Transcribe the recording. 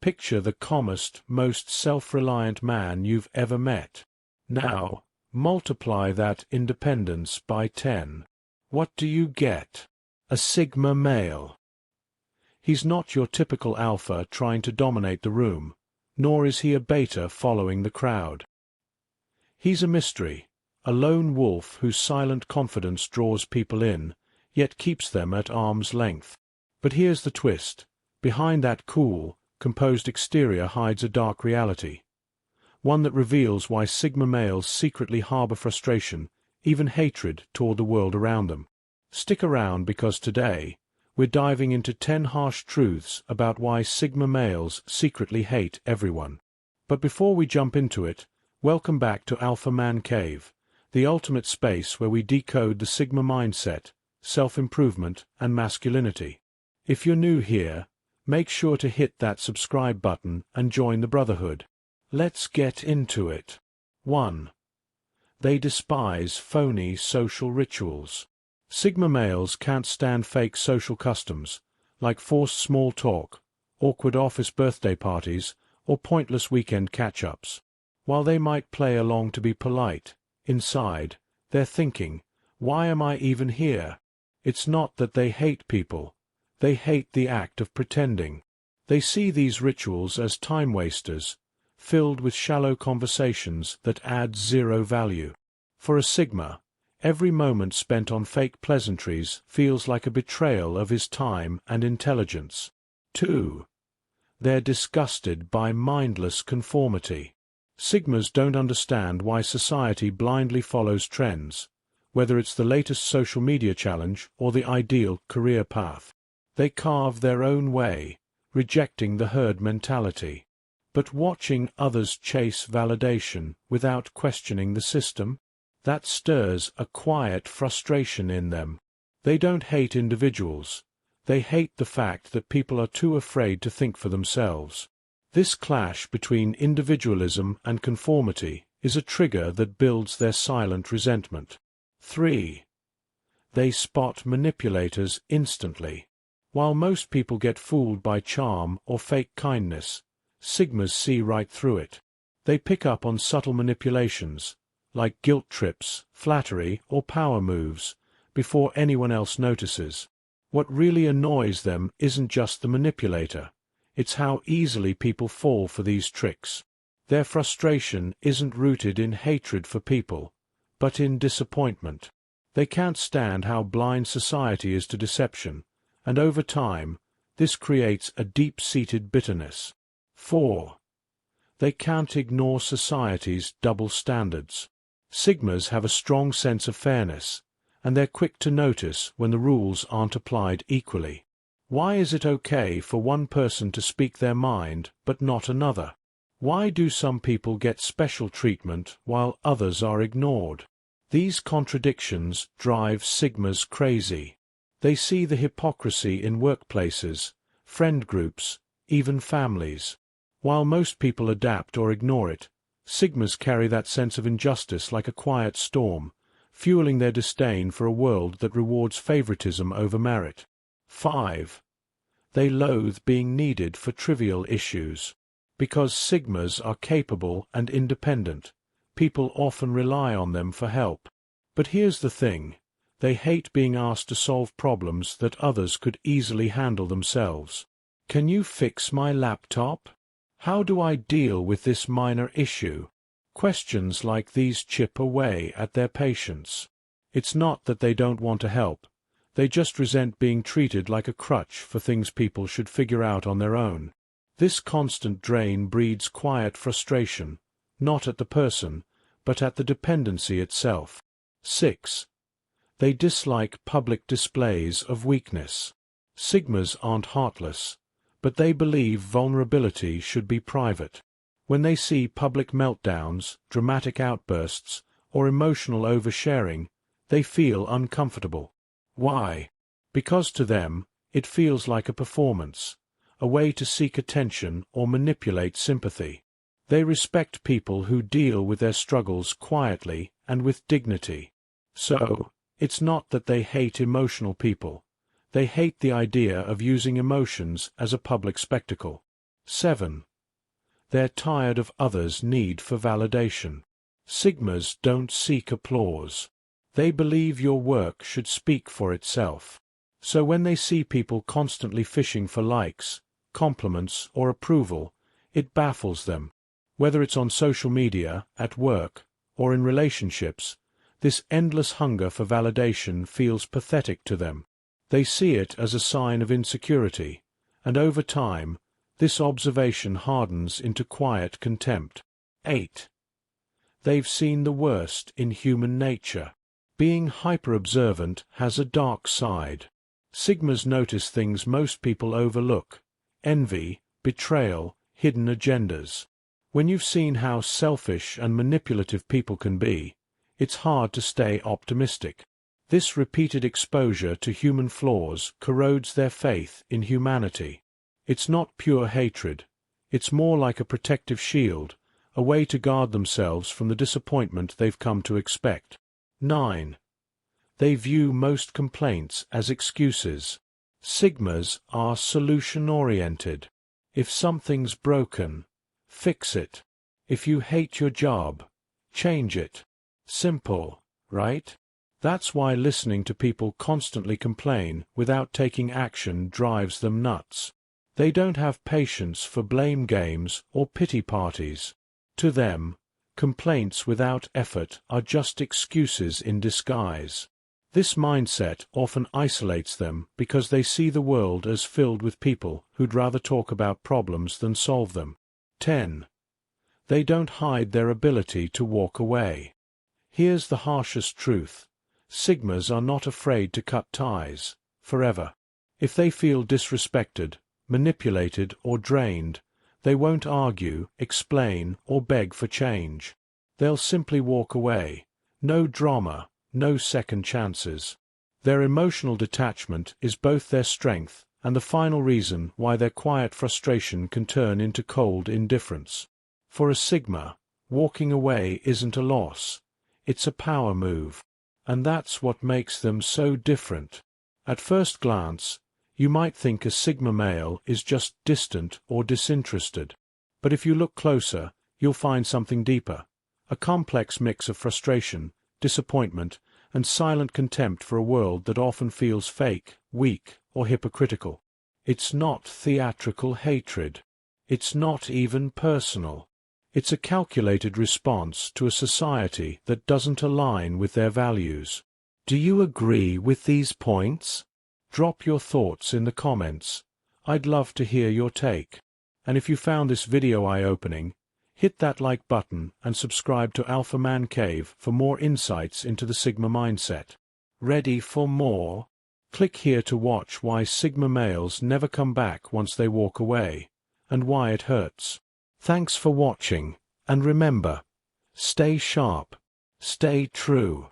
Picture the calmest, most self-reliant man you've ever met. Now, multiply that independence by 10. What do you get? A Sigma male. He's not your typical alpha trying to dominate the room, nor is he a beta following the crowd. He's a mystery, a lone wolf whose silent confidence draws people in, yet keeps them at arm's length. But here's the twist. Behind that cool, composed exterior hides a dark reality. One that reveals why Sigma males secretly harbor frustration, even hatred toward the world around them. Stick around because today, we're diving into 10 harsh truths about why Sigma males secretly hate everyone. But before we jump into it, welcome back to Alpha MANCAVE, the ultimate space where we decode the Sigma mindset, self-improvement, and masculinity. If you're new here, make sure to hit that subscribe button and join the brotherhood. Let's get into it. 1. They despise phony social rituals. Sigma males can't stand fake social customs, like forced small talk, awkward office birthday parties, or pointless weekend catch-ups. While they might play along to be polite, inside, they're thinking, why am I even here? It's not that they hate people. They hate the act of pretending. They see these rituals as time wasters, filled with shallow conversations that add zero value. For a Sigma, every moment spent on fake pleasantries feels like a betrayal of his time and intelligence. 2. They're disgusted by mindless conformity. Sigmas don't understand why society blindly follows trends, whether it's the latest social media challenge or the ideal career path. They carve their own way, rejecting the herd mentality. But watching others chase validation without questioning the system, that stirs a quiet frustration in them. They don't hate individuals. They hate the fact that people are too afraid to think for themselves. This clash between individualism and conformity is a trigger that builds their silent resentment. 3. They spot manipulators instantly. While most people get fooled by charm or fake kindness, Sigmas see right through it. They pick up on subtle manipulations, like guilt trips, flattery, or power moves, before anyone else notices. What really annoys them isn't just the manipulator. It's how easily people fall for these tricks. Their frustration isn't rooted in hatred for people, but in disappointment. They can't stand how blind society is to deception, and over time, this creates a deep-seated bitterness. 4. They can't ignore society's double standards. Sigmas have a strong sense of fairness, and they're quick to notice when the rules aren't applied equally. Why is it okay for one person to speak their mind but not another? Why do some people get special treatment while others are ignored? These contradictions drive Sigmas crazy. They see the hypocrisy in workplaces, friend groups, even families. While most people adapt or ignore it, Sigmas carry that sense of injustice like a quiet storm, fueling their disdain for a world that rewards favoritism over merit. 5. They loathe being needed for trivial issues. Because Sigmas are capable and independent, people often rely on them for help. But here's the thing. They hate being asked to solve problems that others could easily handle themselves. Can you fix my laptop? How do I deal with this minor issue? Questions like these chip away at their patience. It's not that they don't want to help. They just resent being treated like a crutch for things people should figure out on their own. This constant drain breeds quiet frustration, not at the person, but at the dependency itself. 6. They dislike public displays of weakness. Sigmas aren't heartless, but they believe vulnerability should be private. When they see public meltdowns, dramatic outbursts, or emotional oversharing, they feel uncomfortable. Why? Because to them, it feels like a performance, a way to seek attention or manipulate sympathy. They respect people who deal with their struggles quietly and with dignity. So, it's not that they hate emotional people. They hate the idea of using emotions as a public spectacle. 7. They're tired of others' need for validation. Sigmas don't seek applause. They believe your work should speak for itself. So when they see people constantly fishing for likes, compliments, or approval, it baffles them. Whether it's on social media, at work, or in relationships, this endless hunger for validation feels pathetic to them. They see it as a sign of insecurity, and over time, this observation hardens into quiet contempt. 8. They've seen the worst in human nature. Being hyper-observant has a dark side. Sigmas notice things most people overlook: envy, betrayal, hidden agendas. When you've seen how selfish and manipulative people can be, it's hard to stay optimistic. This repeated exposure to human flaws corrodes their faith in humanity. It's not pure hatred. It's more like a protective shield, a way to guard themselves from the disappointment they've come to expect. 9. They view most complaints as excuses. Sigmas are solution-oriented. If something's broken, fix it. If you hate your job, change it. Simple, right? That's why listening to people constantly complain without taking action drives them nuts. They don't have patience for blame games or pity parties. To them, complaints without effort are just excuses in disguise. This mindset often isolates them because they see the world as filled with people who'd rather talk about problems than solve them. 10. They don't hide their ability to walk away. Here's the harshest truth. Sigmas are not afraid to cut ties, forever. If they feel disrespected, manipulated, or drained, they won't argue, explain, or beg for change. They'll simply walk away. No drama, no second chances. Their emotional detachment is both their strength and the final reason why their quiet frustration can turn into cold indifference. For a Sigma, walking away isn't a loss. It's a power move. And that's what makes them so different. At first glance, you might think a Sigma male is just distant or disinterested. But if you look closer, you'll find something deeper. A complex mix of frustration, disappointment, and silent contempt for a world that often feels fake, weak, or hypocritical. It's not theatrical hatred. It's not even personal. It's a calculated response to a society that doesn't align with their values. Do you agree with these points? Drop your thoughts in the comments. I'd love to hear your take. And if you found this video eye-opening, hit that like button and subscribe to Alpha MANCAVE for more insights into the Sigma mindset. Ready for more? Click here to watch why Sigma males never come back once they walk away, and why it hurts. Thanks for watching, and remember, stay sharp, stay true.